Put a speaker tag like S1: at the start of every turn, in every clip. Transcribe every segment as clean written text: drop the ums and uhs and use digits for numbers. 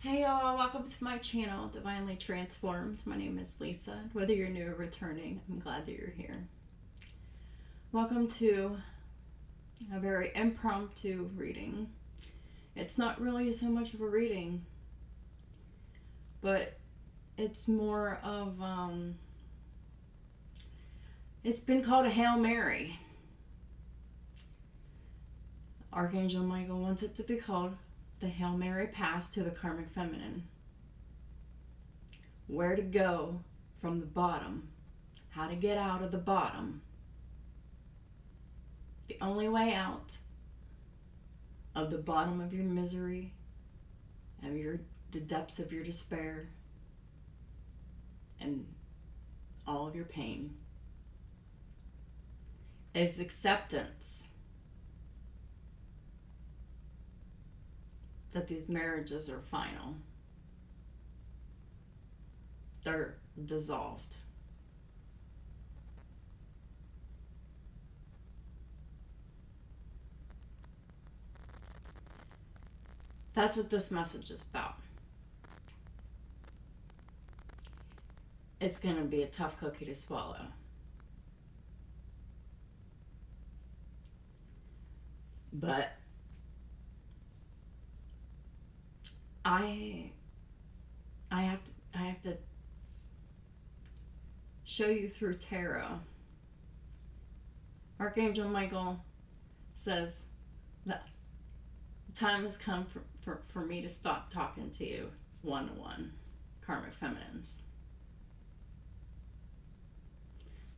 S1: Hey y'all, welcome to my channel, Divinely Transformed. My name is Lisa. Whether you're new or returning, I'm glad that you're here. Welcome to a very impromptu reading. It's not really so much of a reading, but it's more of, it's been called a Hail Mary. Archangel Michael wants it to be called the Hail Mary Pass to the Karmic Feminine. Where to go from the bottom. How to get out of the bottom. The only way out of the bottom of your misery, of the depths of your despair, and all of your pain is acceptance that these marriages are final. They're dissolved. That's what this message is about. It's going to be a tough cookie to swallow. But I have to show you through tarot. Archangel Michael says that the time has come for me to stop talking to you one-to-one, Karmic Feminines.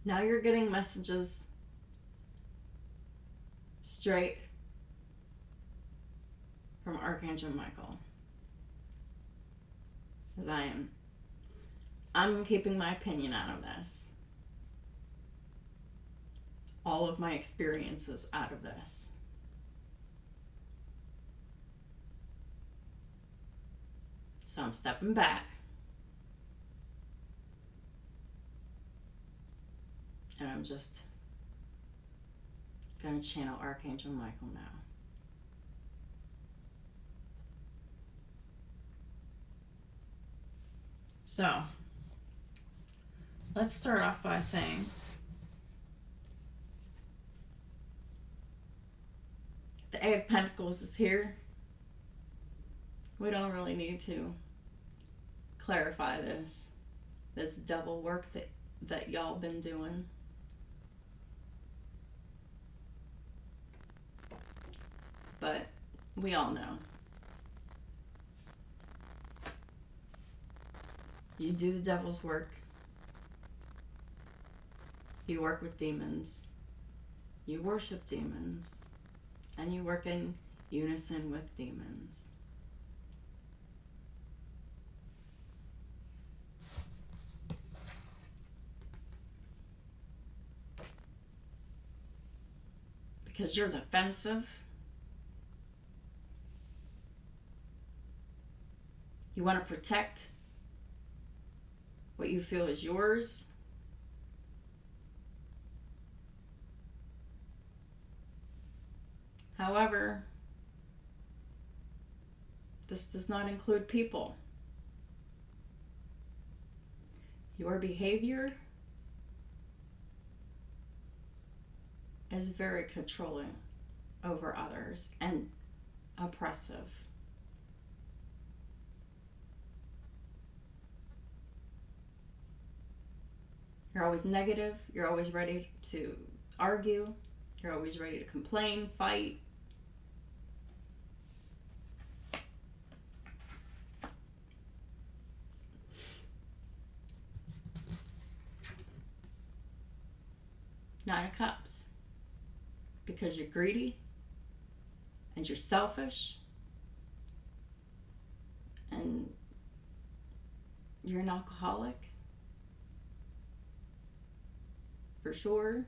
S1: Now you're getting messages straight from Archangel Michael. Because I'm keeping my opinion out of this. All of my experiences out of this. So I'm stepping back. And I'm just going to channel Archangel Michael now. So, let's start off by saying the Eight of Pentacles is here. We don't really need to clarify this devil work that y'all been doing. But we all know. You do the devil's work. You work with demons. You worship demons. And you work in unison with demons. Because you're defensive. You want to protect what you feel is yours. However, this does not include people. Your behavior is very controlling over others and oppressive. You're always negative. You're always ready to argue. You're always ready to complain, fight. Nine of Cups. Because you're greedy and you're selfish and you're an alcoholic. For sure.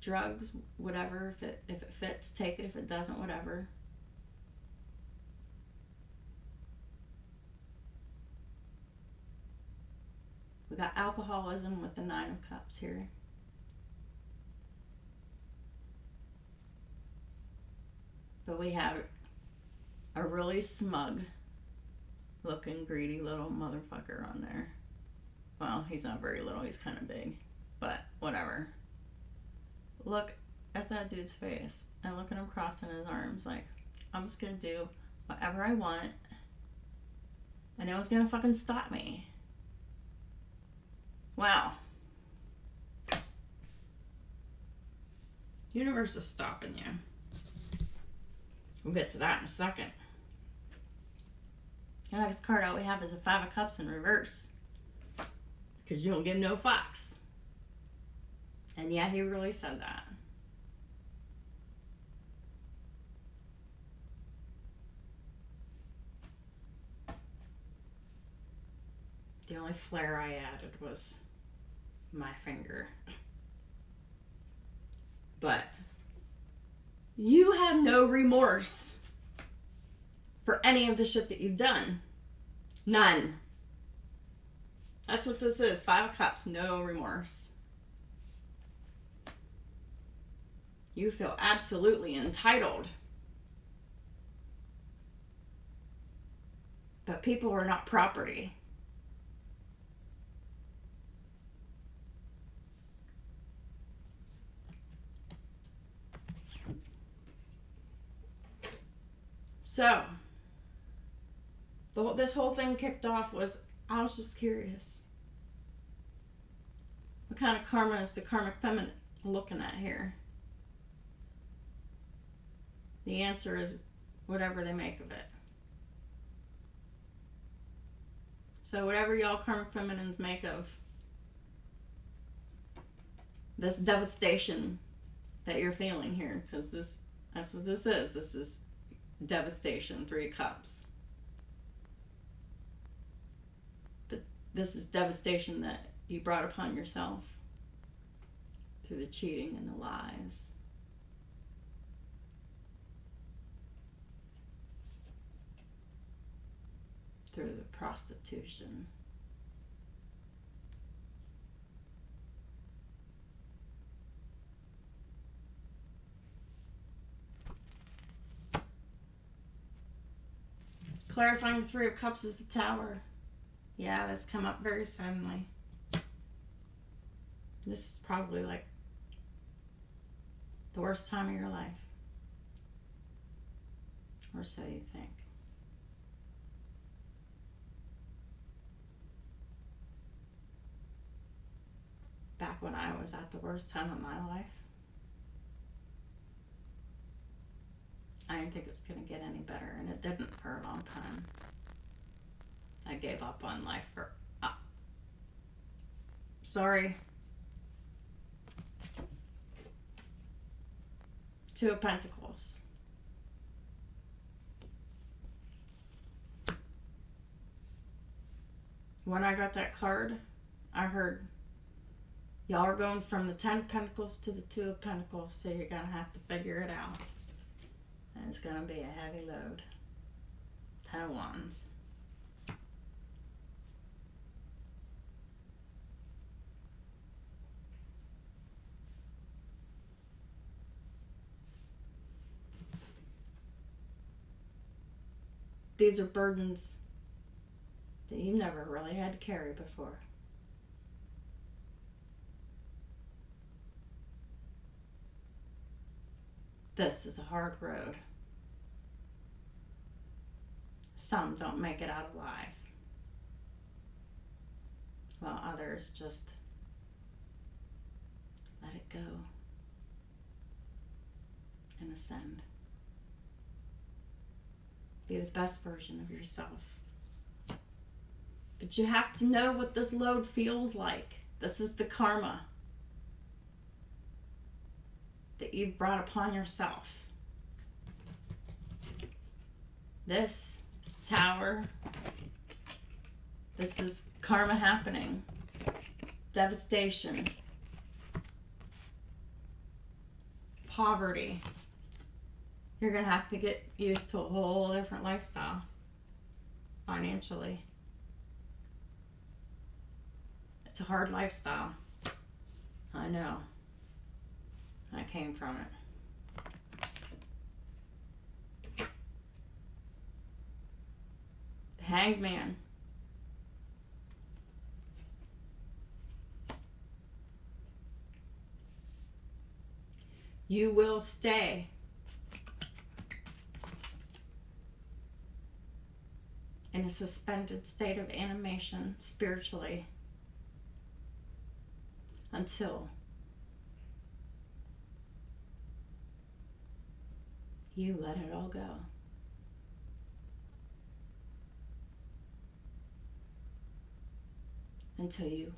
S1: Drugs, whatever. If it fits, take it. If it doesn't, whatever. We got alcoholism with the Nine of Cups here. But we have a really smug looking greedy little motherfucker on there. Well, he's not very little, he's kind of big, but whatever. Look at that dude's face and look at him crossing his arms like, I'm just gonna do whatever I want and no one's gonna fucking stop me. Wow. The universe is stopping you. We'll get to that in a second. The next card all we have is a Five of Cups in reverse. Because you don't give no fucks. And yeah, he really said that. The only flare I added was my finger. But you have no remorse for any of the shit that you've done. None. That's what this is. Five of Cups, no remorse. You feel absolutely entitled. But people are not property. So, this whole thing kicked off was, I was just curious. What kind of karma is the karmic feminine looking at here? The answer is whatever they make of it. So whatever y'all karmic feminines make of this devastation that you're feeling here, because that's what this is. This is devastation, Three of Cups. But this is devastation that you brought upon yourself through the cheating and the lies. Through the prostitution. Clarifying the Three of Cups is the Tower. Yeah, that's come up very suddenly. This is probably like the worst time of your life. Or so you think. Back when I was at the worst time of my life, I didn't think it was going to get any better, and it didn't for a long time. I gave up on life for... Sorry. Two of Pentacles. When I got that card, I heard, y'all are going from the Ten of Pentacles to the Two of Pentacles, so you're going to have to figure it out. And it's going to be a heavy load. Ten of Wands. These are burdens that you never really had to carry before. This is a hard road. Some don't make it out alive, while others just let it go and ascend. Be the best version of yourself. But you have to know what this load feels like. This is the karma that you've brought upon yourself. This Tower, this is karma happening. Devastation. Poverty. You're going to have to get used to a whole different lifestyle financially. It's a hard lifestyle. I know. I came from it. Hanged Man. You will stay in a suspended state of animation spiritually until you let it all go. Until you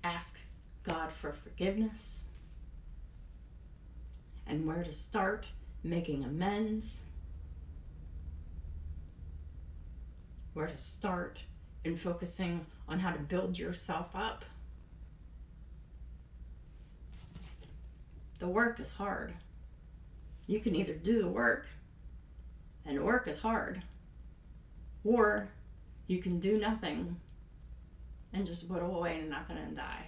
S1: ask God for forgiveness and where to start making amends, where to start in focusing on how to build yourself up. The work is hard. You can either do the work, and work is hard, or you can do nothing and just whittle away to nothing and die.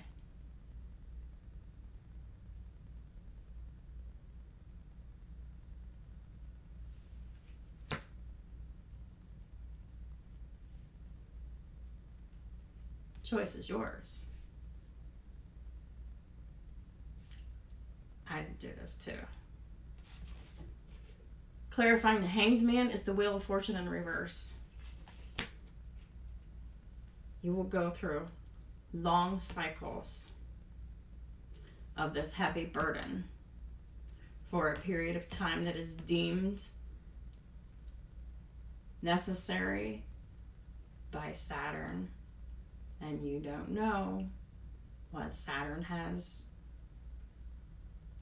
S1: Choice is yours. I had to do this too. Clarifying the Hanged Man is the Wheel of Fortune in reverse. You will go through long cycles of this heavy burden for a period of time that is deemed necessary by Saturn. And you don't know what Saturn has,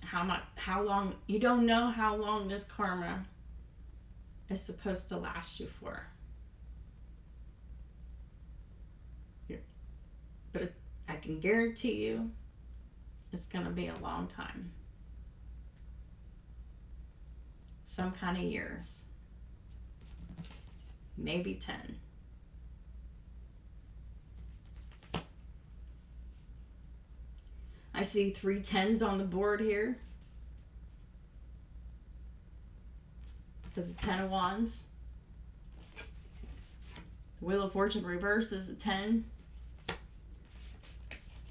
S1: how long, you don't know how long this karma is supposed to last you for. But I can guarantee you it's going to be a long time. Some kind of years. Maybe 10. I see 3 10s on the board here. Because the 10 of Wands. The Wheel of Fortune reverse is a 10.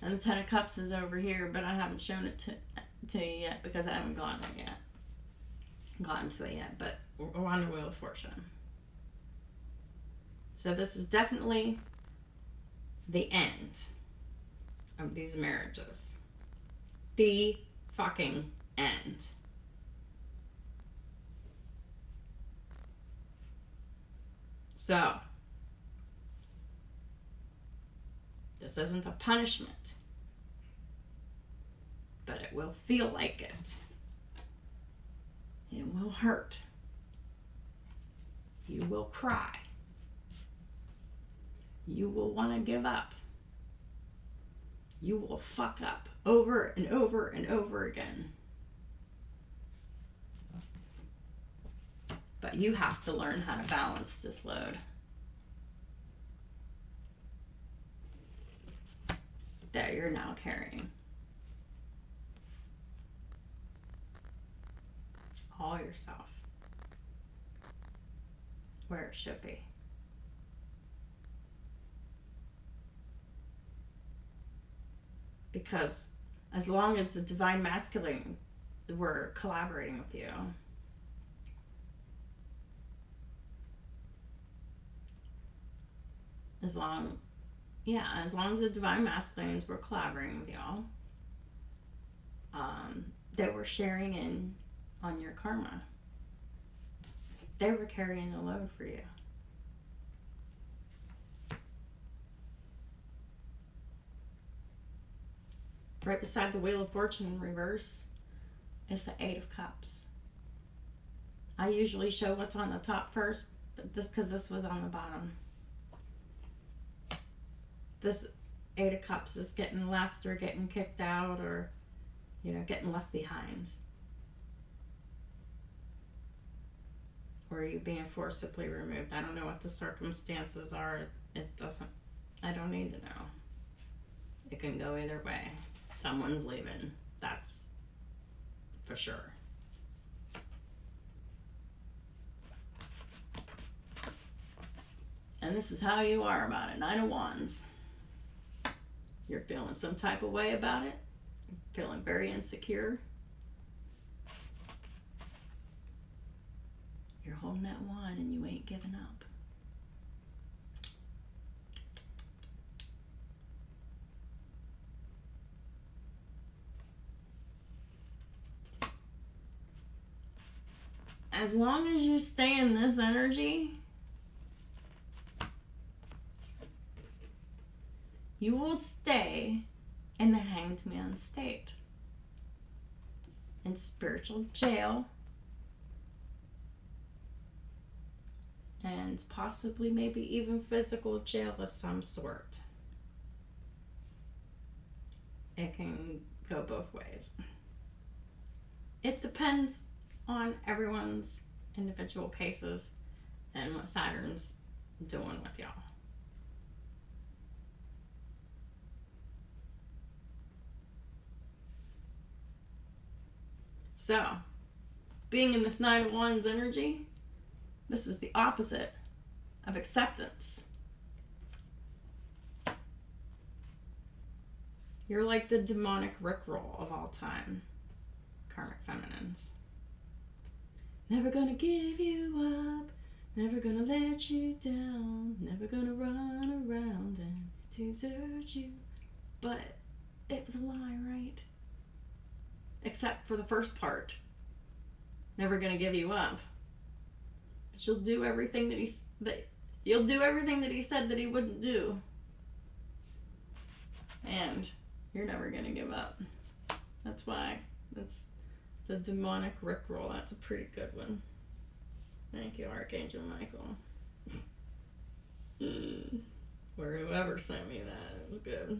S1: And the 10 of Cups is over here, but I haven't shown it to you yet because I haven't gotten to it yet, but we're on the Wheel of Fortune. So this is definitely the end of these marriages. The fucking end. So, this isn't a punishment, but it will feel like it. It will hurt. You will cry. You will want to give up. You will fuck up over and over and over again. But you have to learn how to balance this load. That you're now carrying. All yourself. Where it should be. Because as long as the Divine Masculine were collaborating with you, as long as the Divine Masculines were collaborating with y'all, they were sharing in on your karma. They were carrying the load for you. Right beside the Wheel of Fortune in reverse is the 8 of Cups. I usually show what's on the top first, but because this was on the bottom. This 8 of Cups is getting left or getting kicked out or, getting left behind. Or you being forcibly removed. I don't know what the circumstances are. I don't need to know. It can go either way. Someone's leaving. That's for sure. And this is how you are about it. 9 of Wands. You're feeling some type of way about it. You're feeling very insecure. You're holding that wand and you ain't giving up. As long as you stay in this energy, you will stay in the Hanged Man state. In spiritual jail. And possibly maybe even physical jail of some sort. It can go both ways. It depends on everyone's individual cases and what Saturn's doing with y'all. So, being in this 9 of Wands energy, this is the opposite of acceptance. You're like the demonic rickroll of all time, karmic feminines. Never gonna give you up, never gonna let you down, never gonna run around and desert you. But it was a lie, right? Except for the first part. Never gonna give you up. But you'll do everything that you'll do everything that he said that he wouldn't do. And you're never gonna give up. That's why. That's the demonic rickroll. That's a pretty good one. Thank you, Archangel Michael. Or whoever sent me that. It was good.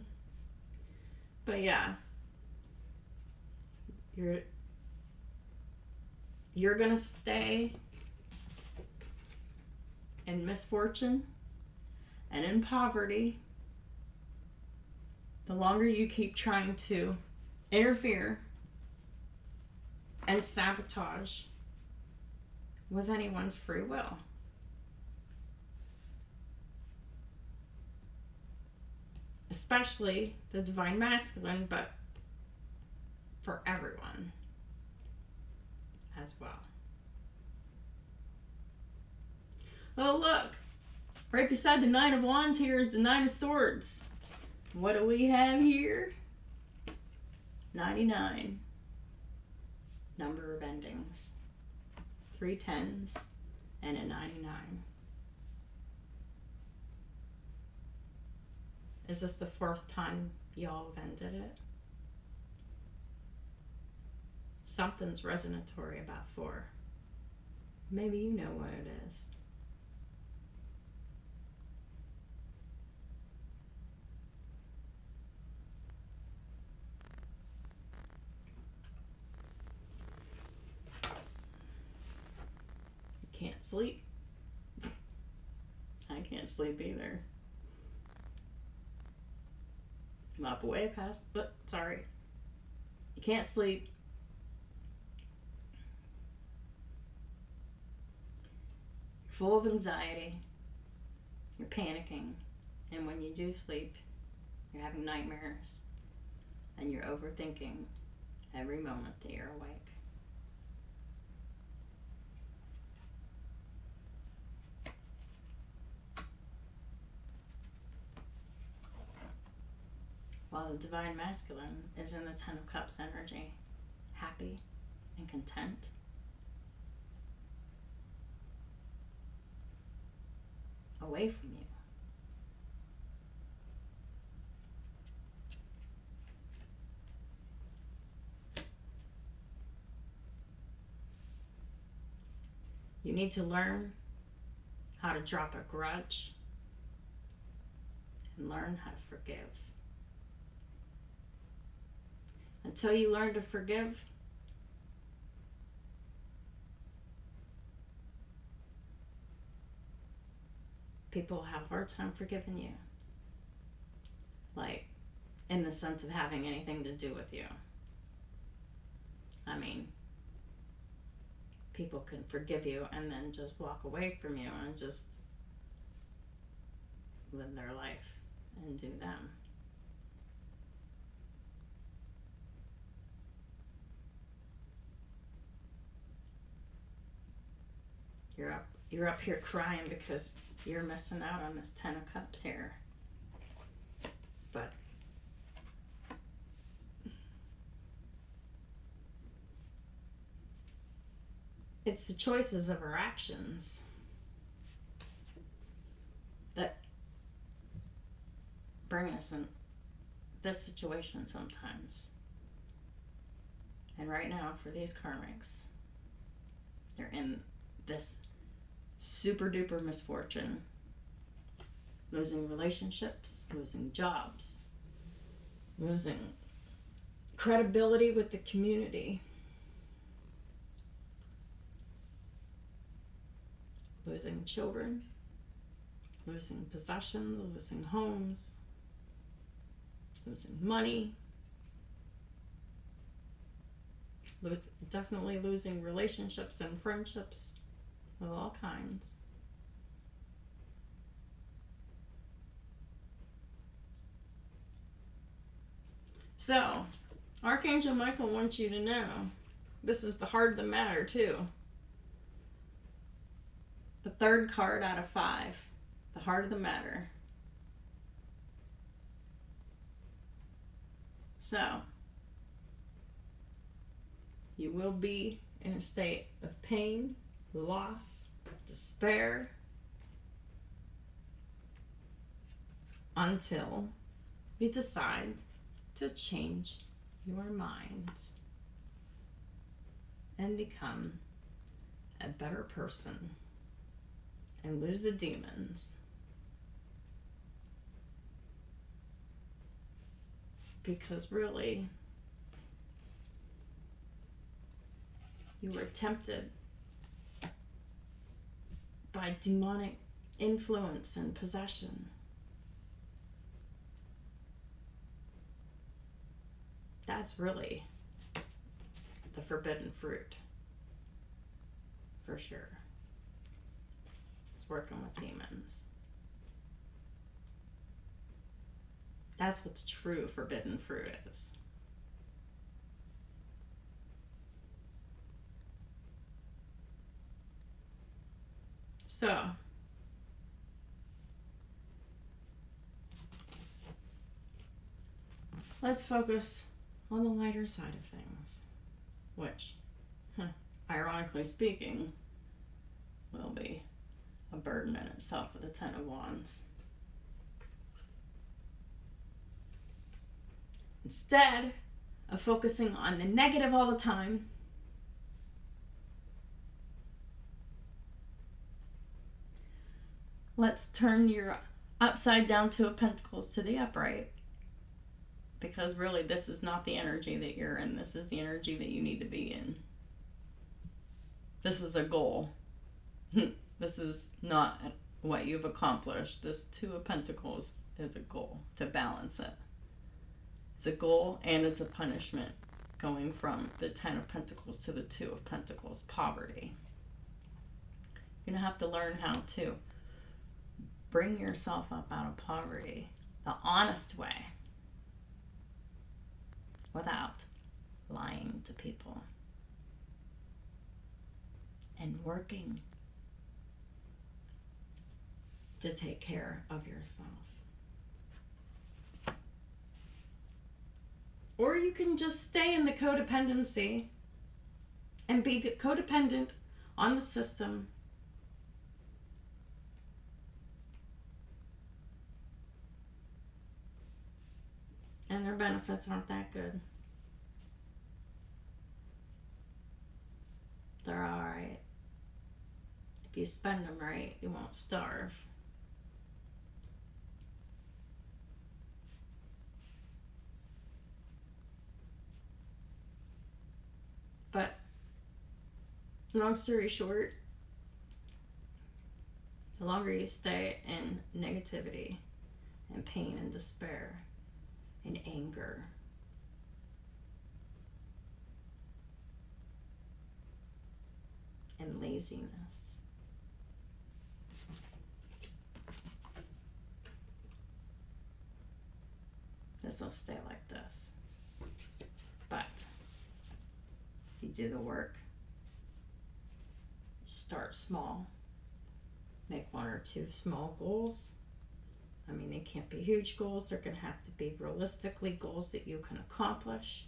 S1: But yeah. You're gonna stay in misfortune and in poverty the longer you keep trying to interfere and sabotage with anyone's free will. Especially the divine masculine, but for everyone as well. Oh, look, right beside the 9 of Wands here is the 9 of Swords. What do we have here? 99. Number of endings. 3 10s and a 99. Is this the 4th time y'all have ended it? Something's resonatory about 4. Maybe you know what it is. You can't sleep. I can't sleep either. I'm up way past, but sorry. You can't sleep. Full of anxiety, you're panicking, and when you do sleep, you're having nightmares, and you're overthinking every moment that you're awake. While the divine masculine is in the 10 of Cups energy, happy and content. Away from you. You need to learn how to drop a grudge and learn how to forgive. Until you learn to forgive, people have a hard time forgiving you. Like, in the sense of having anything to do with you. I mean, people can forgive you and then just walk away from you and just live their life and do them. You're up here crying because you're missing out on this 10 of Cups here. But it's the choices of our actions that bring us in this situation sometimes. And right now, for these karmics, they're in this super duper misfortune, losing relationships, losing jobs, losing credibility with the community, losing children, losing possessions, losing homes, losing money, definitely losing relationships and friendships of all kinds. So, Archangel Michael wants you to know, this is the heart of the matter too. The third card out of 5, the heart of the matter. So, you will be in a state of pain, loss, despair, until you decide to change your mind and become a better person and lose the demons. Because really, you were tempted by demonic influence and possession. That's really the forbidden fruit, for sure. It's working with demons. That's what the true forbidden fruit is. So, let's focus on the lighter side of things, which, ironically speaking, will be a burden in itself with the 10 of Wands. Instead of focusing on the negative all the time, let's turn your upside down 2 of Pentacles to the upright. Because really, this is not the energy that you're in. This is the energy that you need to be in. This is a goal. This is not what you've accomplished. This 2 of Pentacles is a goal to balance it. It's a goal and it's a punishment, going from the 10 of Pentacles to the 2 of Pentacles, poverty. You're going to have to learn how to bring yourself up out of poverty the honest way, without lying to people, and working to take care of yourself. Or you can just stay in the codependency and be codependent on the system and their benefits aren't that good. They're alright. If you spend them right, you won't starve. But, long story short, the longer you stay in negativity and pain and despair and anger, and laziness, this will stay like this. But you do the work, start small, make 1 or 2 small goals. I mean, they can't be huge goals. They're going to have to be realistically goals that you can accomplish,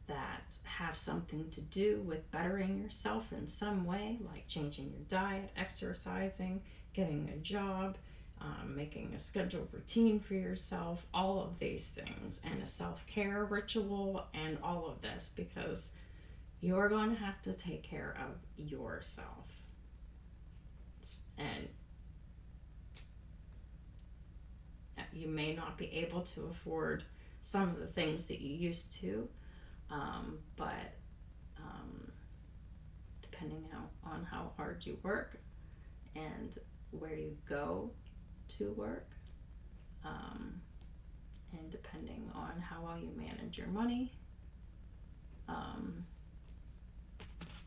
S1: that have something to do with bettering yourself in some way, like changing your diet, exercising, getting a job, making a scheduled routine for yourself, all of these things, and a self-care ritual, and all of this, because you're going to have to take care of yourself. And you may not be able to afford some of the things that you used to, but depending on how hard you work and where you go to work, and depending on how well you manage your money,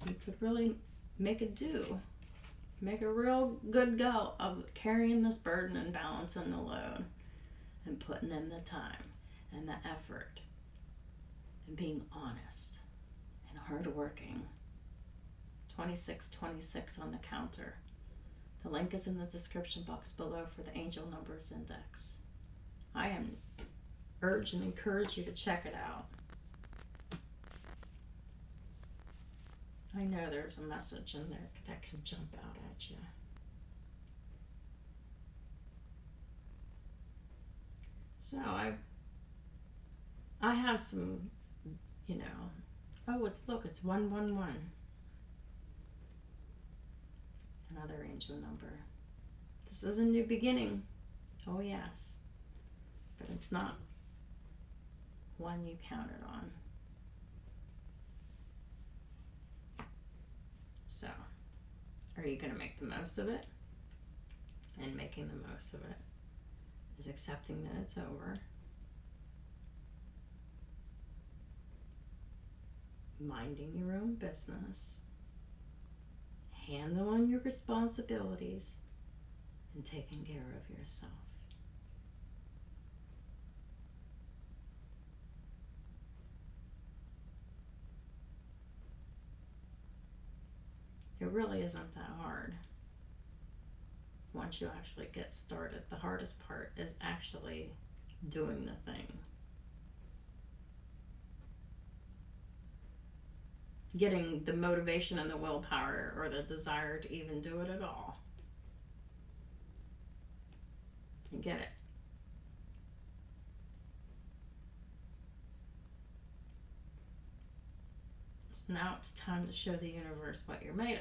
S1: you could really make a real good go of carrying this burden and balancing the load and putting in the time and the effort and being honest and hardworking. 2626 on the counter. The link is in the description box below for the Angel Numbers Index. I urge and encourage you to check it out. I know there's a message in there that can jump out at you. So I have some, it's 111. Another angel number. This is a new beginning. Oh yes. But it's not one you counted on. So, are you going to make the most of it? And making the most of it is accepting that it's over. Minding your own business. Handling your responsibilities and taking care of yourself. It really isn't that hard. Once you actually get started, the hardest part is actually doing the thing. Getting the motivation and the willpower or the desire to even do it at all. You get it. So now it's time to show the universe what you're made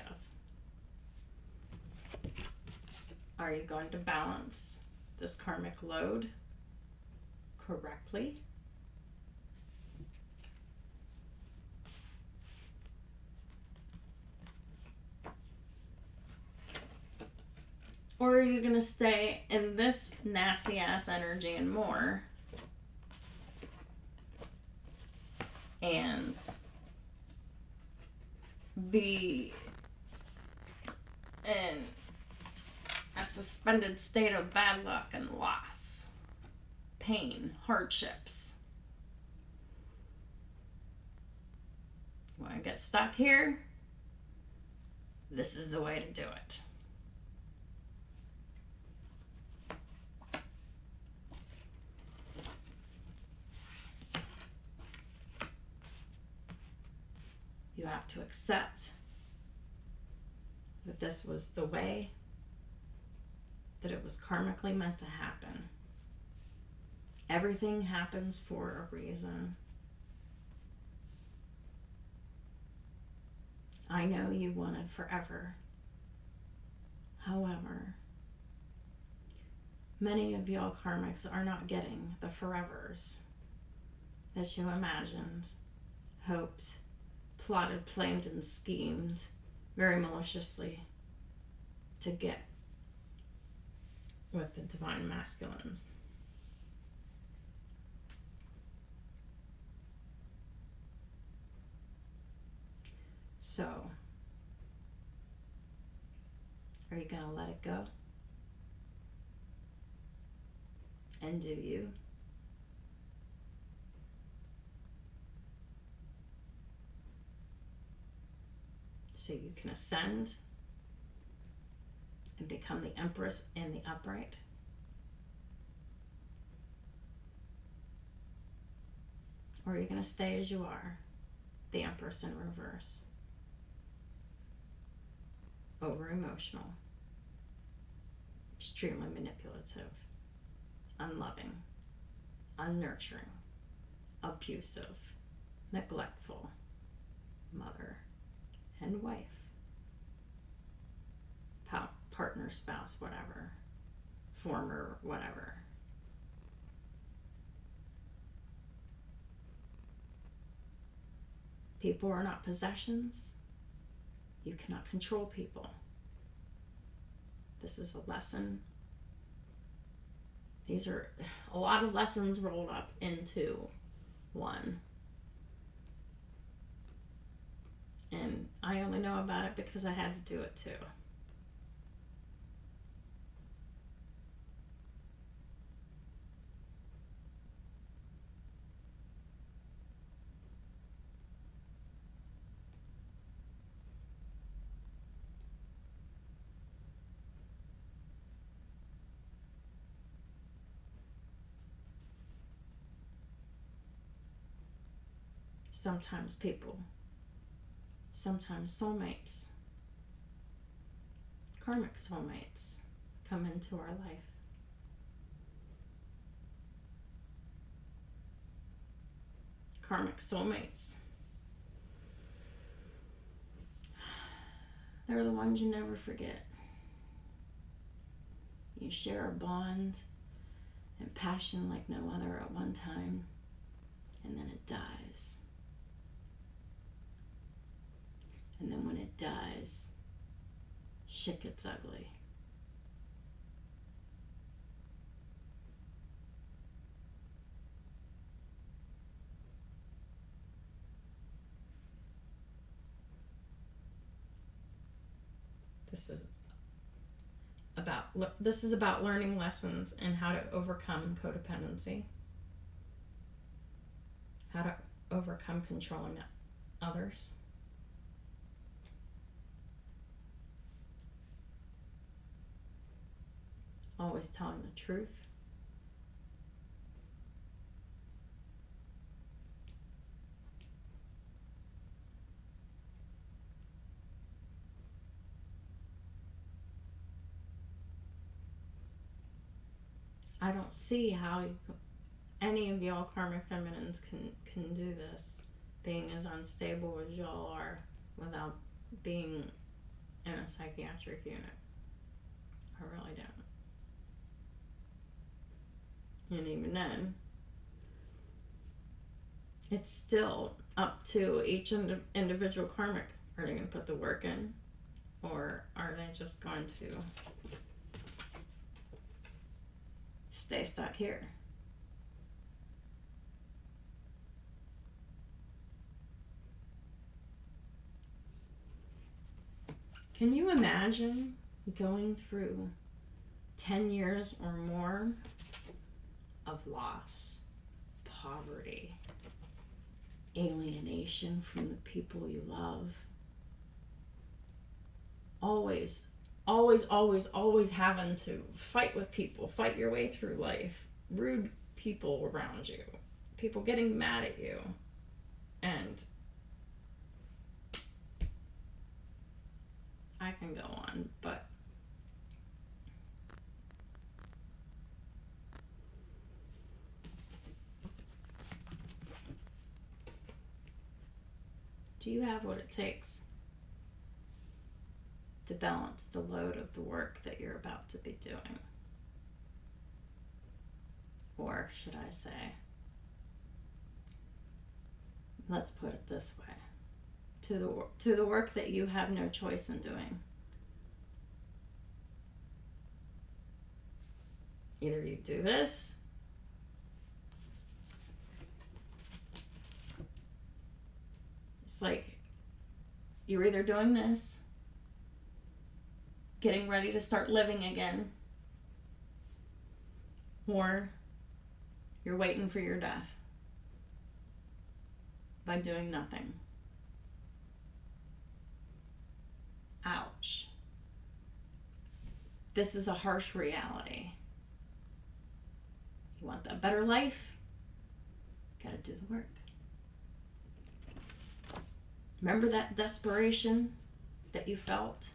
S1: of. Are you going to balance this karmic load correctly? Or are you going to stay in this nasty ass energy and more and be in a suspended state of bad luck and loss, pain, hardships? You want to get stuck here? This is the way to do it. You have to accept that this was the way that it was karmically meant to happen. Everything happens for a reason. I know you wanted forever. However, many of y'all karmics are not getting the forevers that you imagined, hoped, plotted, planned, and schemed very maliciously to get with the divine masculines. So, are you going to let it go? And do you? so you can ascend and become the Empress in the upright? Or are you going to stay as you are, the Empress in reverse? Over emotional, extremely manipulative, unloving, unnurturing, abusive, neglectful mother and wife, partner, spouse, whatever, former, whatever. People are not possessions. You cannot control people. This is a lesson. These are a lot of lessons rolled up into one. And I only know about it because I had to do it too. Sometimes people, sometimes soulmates, karmic soulmates come into our life. Karmic soulmates, they're the ones you never forget. You share a bond and passion like no other at one time, and then it dies. And then when it dies, shit gets ugly. This is about learning lessons and how to overcome codependency, how to overcome controlling others. Always telling the truth. I don't see how any of y'all karmic feminines can do this, being as unstable as y'all are without being in a psychiatric unit. I really don't. And even then, it's still up to each individual karmic. Are they going to put the work in? Or are they just going to stay stuck here? Can you imagine going through 10 years or more of loss, poverty, alienation from the people you love? Always having to fight with people, fight your way through life, rude people around you, people getting mad at you, and I can go on, but do you have what it takes to balance the load of the work that you're about to be doing? Or should I say, let's put it this way, to the work that you have no choice in doing. Either you do this, it's like you're either doing this, getting ready to start living again, or you're waiting for your death by doing nothing. Ouch. This is a harsh reality. You want that better life? Gotta do the work. Remember that desperation that you felt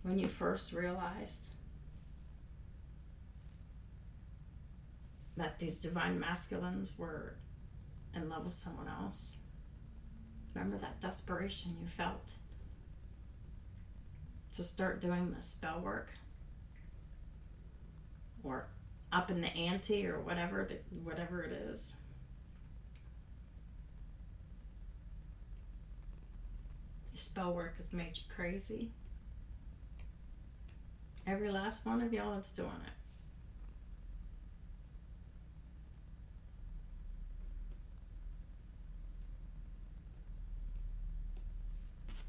S1: when you first realized that these divine masculines were in love with someone else? Remember that desperation you felt to start doing the spell work? Or up in the ante, or whatever it is. Spell work has made you crazy. Every last one of y'all is doing it.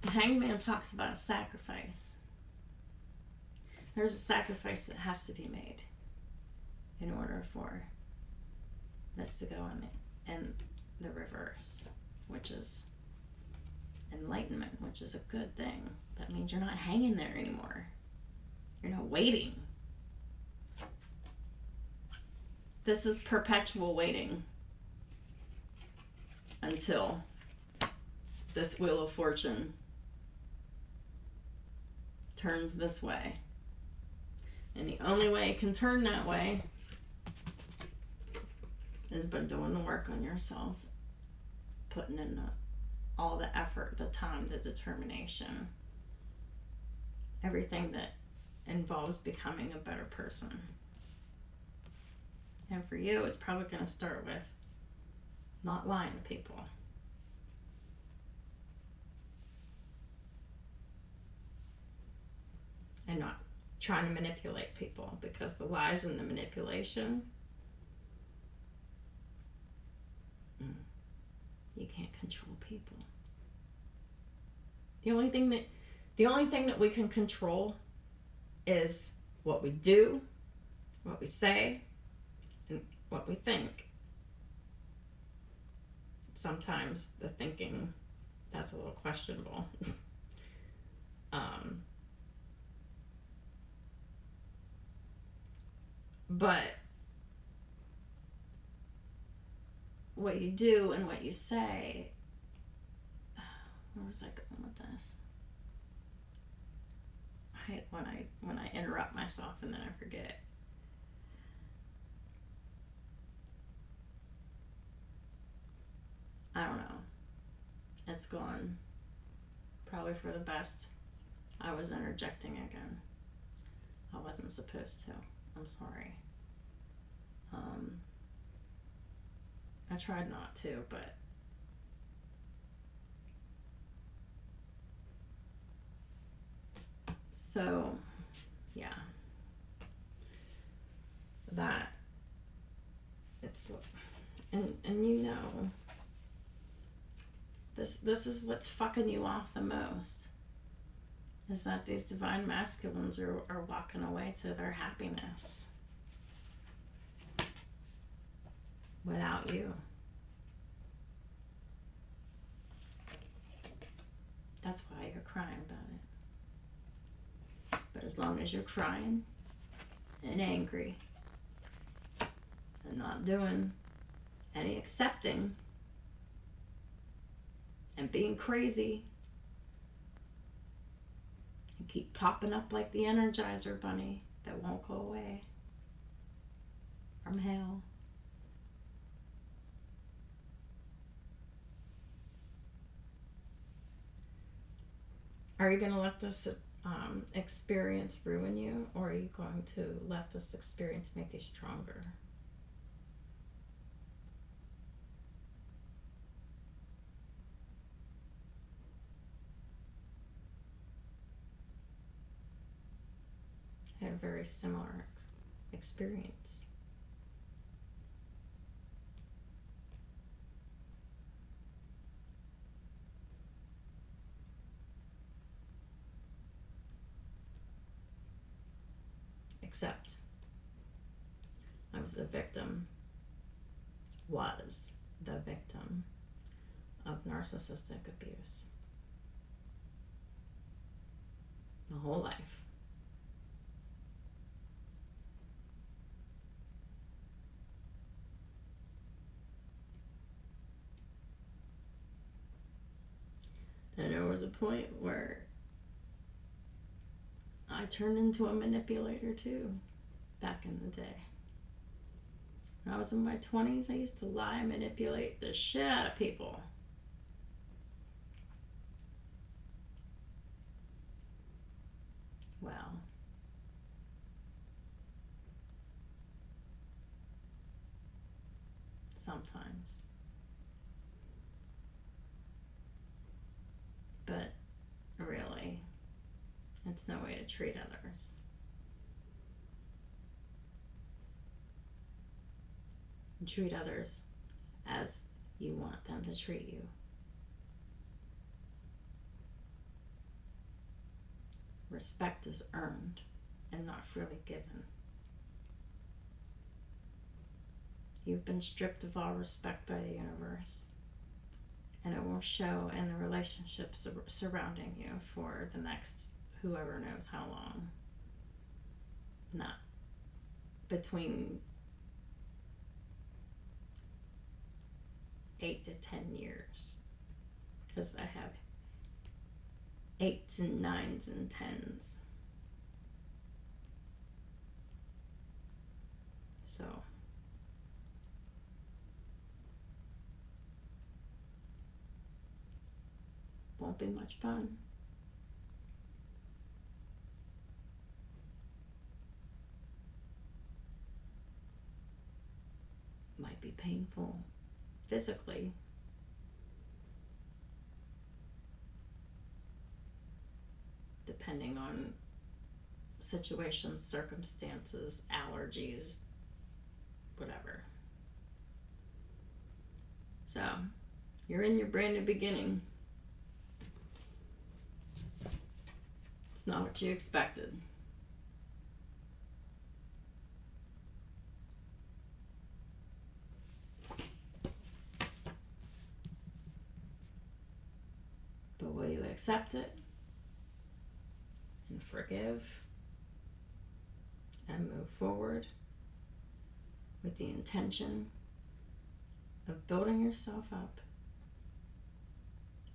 S1: The Hangman talks about a sacrifice. There's a sacrifice that has to be made in order for this to go in the reverse, which is enlightenment, which is a good thing. That means you're not hanging there anymore. You're not waiting. This is perpetual waiting until this Wheel of Fortune turns this way. And the only way it can turn that way is by doing the work on yourself, putting in all the effort, the time, the determination, everything that involves becoming a better person. And for you, it's probably going to start with not lying to people. And not trying to manipulate people, because the lies and the manipulation, you can't control people. The only thing that we can control is what we do, what we say, and what we think. Sometimes the thinking, that's a little questionable. But what you do and what you say, where was I going with this? I hate when I interrupt myself and then I forget. I don't know. It's gone. Probably for the best. I was interjecting again. I wasn't supposed to. I'm sorry. I tried not to, but so yeah, that it's, and you know, this is what's fucking you off the most, is that these divine masculines are walking away to their happiness without you. That's why you're crying about it. But as long as you're crying and angry and not doing any accepting and being crazy and keep popping up like the Energizer Bunny that won't go away from hell, are you going to let this experience ruin you, or are you going to let this experience make you stronger? I had a very similar experience. Except I was the victim of narcissistic abuse. my whole life. And there was a point where I turned into a manipulator too, back in the day. When I was in my 20s, I used to lie and manipulate the shit out of people. Well, sometimes. But really, it's no way to treat others. And treat others as you want them to treat you. Respect is earned and not freely given. You've been stripped of all respect by the universe, and it will show in the relationships surrounding you for the next whoever knows how long. Not between 8 to 10 years, because I have 8s and 9s and 10s. So won't be much fun. Might be painful physically. Depending on situations, circumstances, allergies, whatever. So, you're in your brand new beginning. It's not what you expected. But will you accept it and forgive and move forward with the intention of building yourself up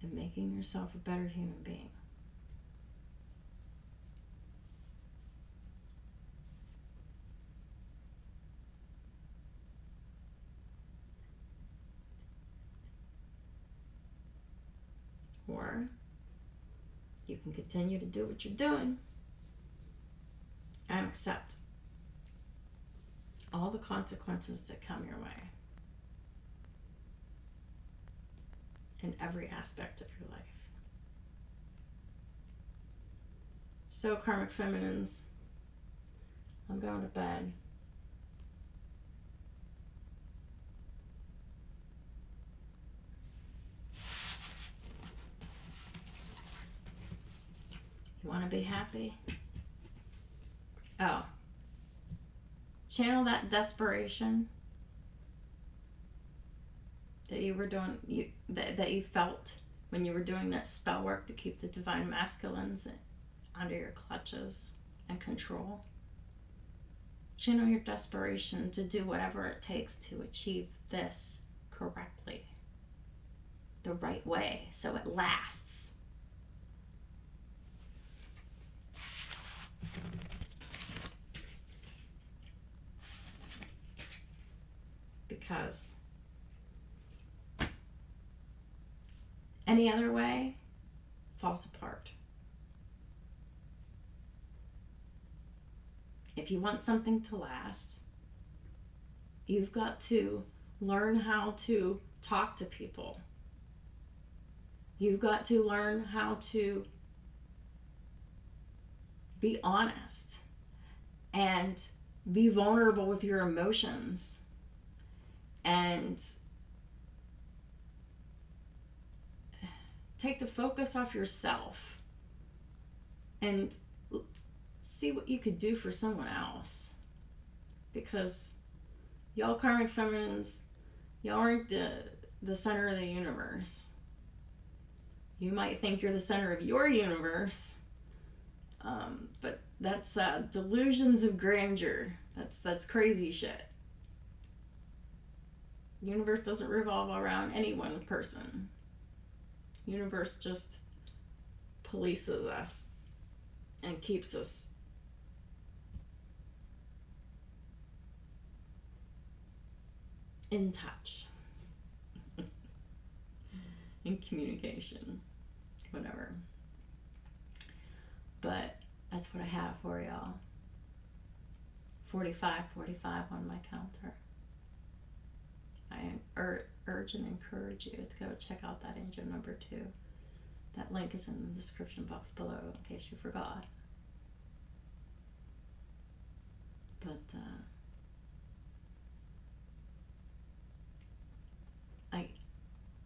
S1: and making yourself a better human being? Or you can continue to do what you're doing and accept all the consequences that come your way in every aspect of your life. So, Karmic Feminines, I'm going to bed. You want to be happy? Oh. Channel that desperation that you were doing, that you felt when you were doing that spell work to keep the divine masculines under your clutches and control. Channel your desperation to do whatever it takes to achieve this correctly, the right way, so it lasts. Because any other way falls apart. If you want something to last, you've got to learn how to talk to people. You've got to learn how to be honest and be vulnerable with your emotions and take the focus off yourself and see what you could do for someone else. Because y'all Karmic Feminines, y'all aren't the center of the universe. You might think you're the center of your universe. But that's delusions of grandeur. That's crazy shit. The universe doesn't revolve around any one person. The universe just polices us and keeps us in touch, in communication, whatever. But that's what I have for y'all. 45 on my counter. I urge and encourage you to go check out that angel number 2. That link is in the description box below in case you forgot. But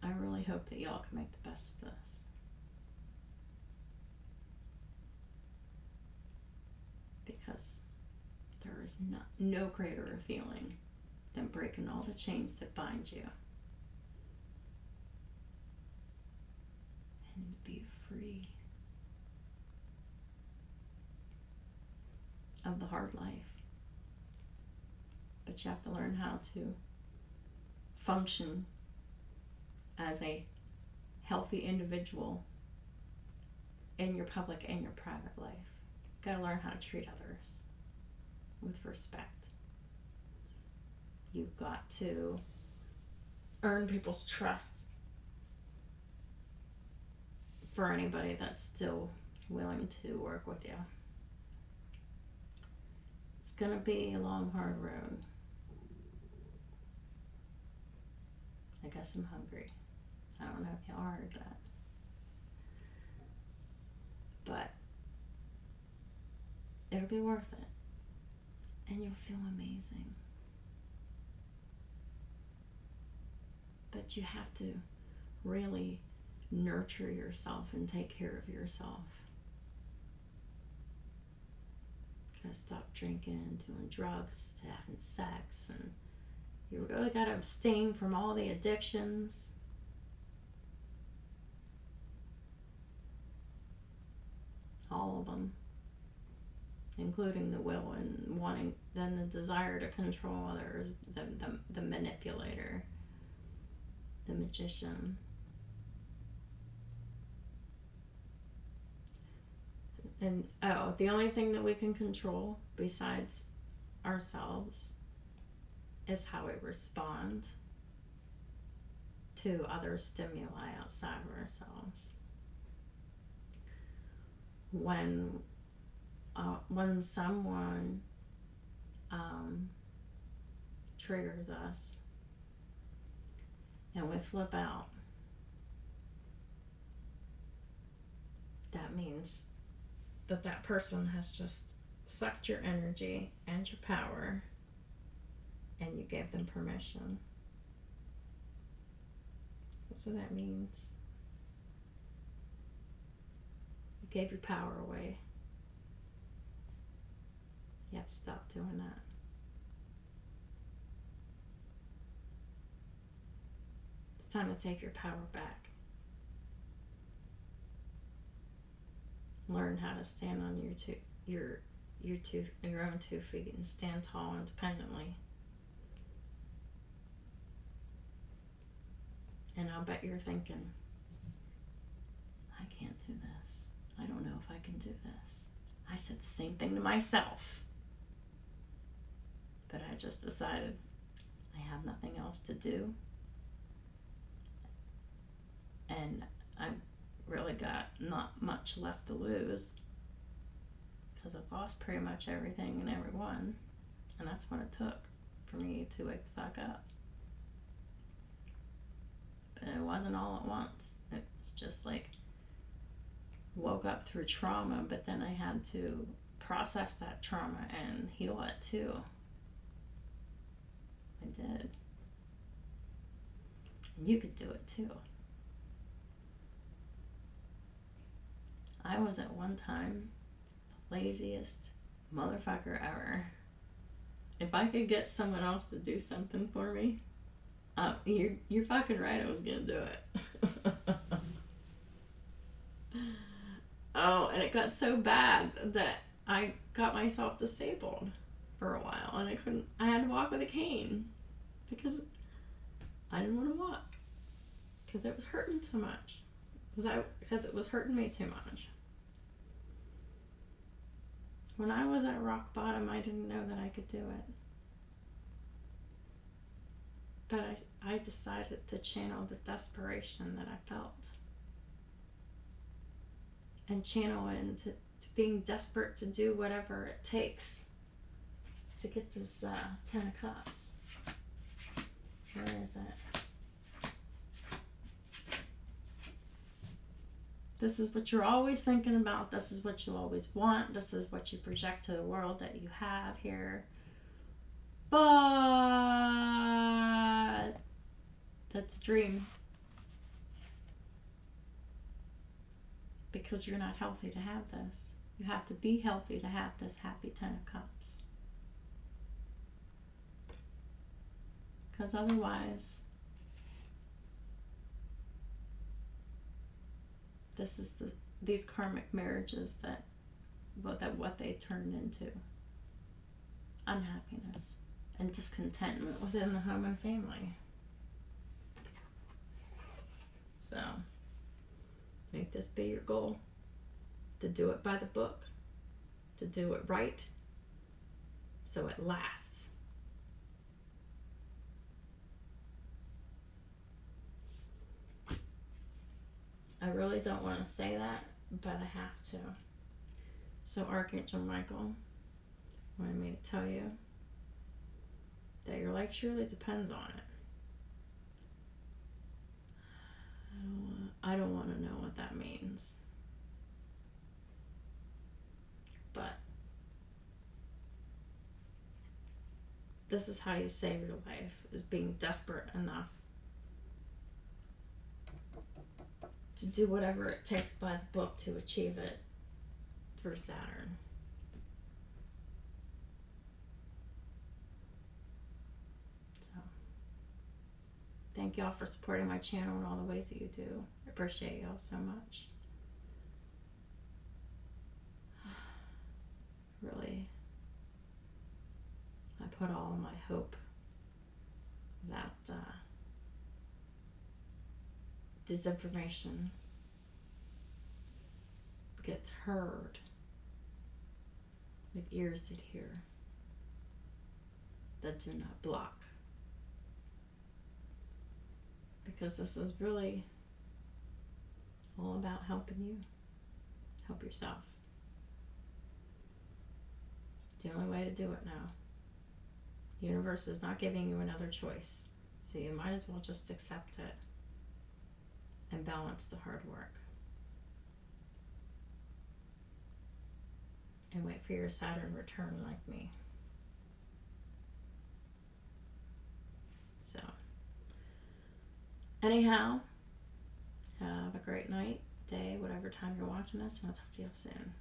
S1: I really hope that y'all can make the best of this. Because there is no greater a feeling than breaking all the chains that bind you and be free of the hard life. But you have to learn how to function as a healthy individual in your public and your private life. You gotta learn how to treat others with respect. You've got to earn people's trust for anybody that's still willing to work with you. It's gonna be a long, hard road. I guess I'm hungry. I don't know if you are or that. But it'll be worth it. And you'll feel amazing. But you have to really nurture yourself and take care of yourself. You gotta stop drinking, doing drugs, having sex, and you really gotta abstain from all the addictions. All of them. Including the will and wanting, then the desire to control others, the manipulator, the magician. And the only thing that we can control besides ourselves is how we respond to other stimuli outside of ourselves. When someone triggers us and we flip out, that means that person has just sucked your energy and your power, and you gave them permission. That's what that means. You gave your power away. You have to stop doing that. It's time to take your power back. Learn how to stand on your own 2 feet and stand tall independently. And I'll bet you're thinking, I can't do this. I don't know if I can do this. I said the same thing to myself. But I just decided I have nothing else to do. And I've really got not much left to lose. Because I've lost pretty much everything and everyone. And that's what it took for me to wake the fuck up. But it wasn't all at once. It was just like woke up through trauma, but then I had to process that trauma and heal it too. I did. And you could do it too. I was at one time the laziest motherfucker ever. If I could get someone else to do something for me, you're fucking right, I was gonna do it. Oh, and it got so bad that I got myself disabled for a while, and I had to walk with a cane because I didn't want to walk because it was hurting so much. Because it was hurting me too much. When I was at rock bottom, I didn't know that I could do it. But I decided to channel the desperation that I felt. And channel into being desperate to do whatever it takes to get this 10 of Cups. Where is it? This is what you're always thinking about. This is what you always want. This is what you project to the world that you have here. But that's a dream. Because you're not healthy to have this. You have to be healthy to have this happy 10 of Cups. Because otherwise, this is these karmic marriages that what they turn into. Unhappiness and discontentment within the home and family. So, make this be your goal. To do it by the book. To do it right. So it lasts. I really don't want to say that, but I have to. So Archangel Michael wanted me to tell you that your life truly depends on it. I don't want to know what that means. But this is how you save your life, is being desperate enough to do whatever it takes by the book to achieve it through Saturn. So, thank y'all for supporting my channel in all the ways that you do. I appreciate y'all so much. Really, I put all my hope that disinformation gets heard with ears that hear, that do not block. Because this is really all about helping you help yourself. It's the only way to do it now. The universe is not giving you another choice, so you might as well just accept it and balance the hard work. And wait for your Saturn return like me. So, anyhow, have a great night, day, whatever time you're watching this, and I'll talk to you soon.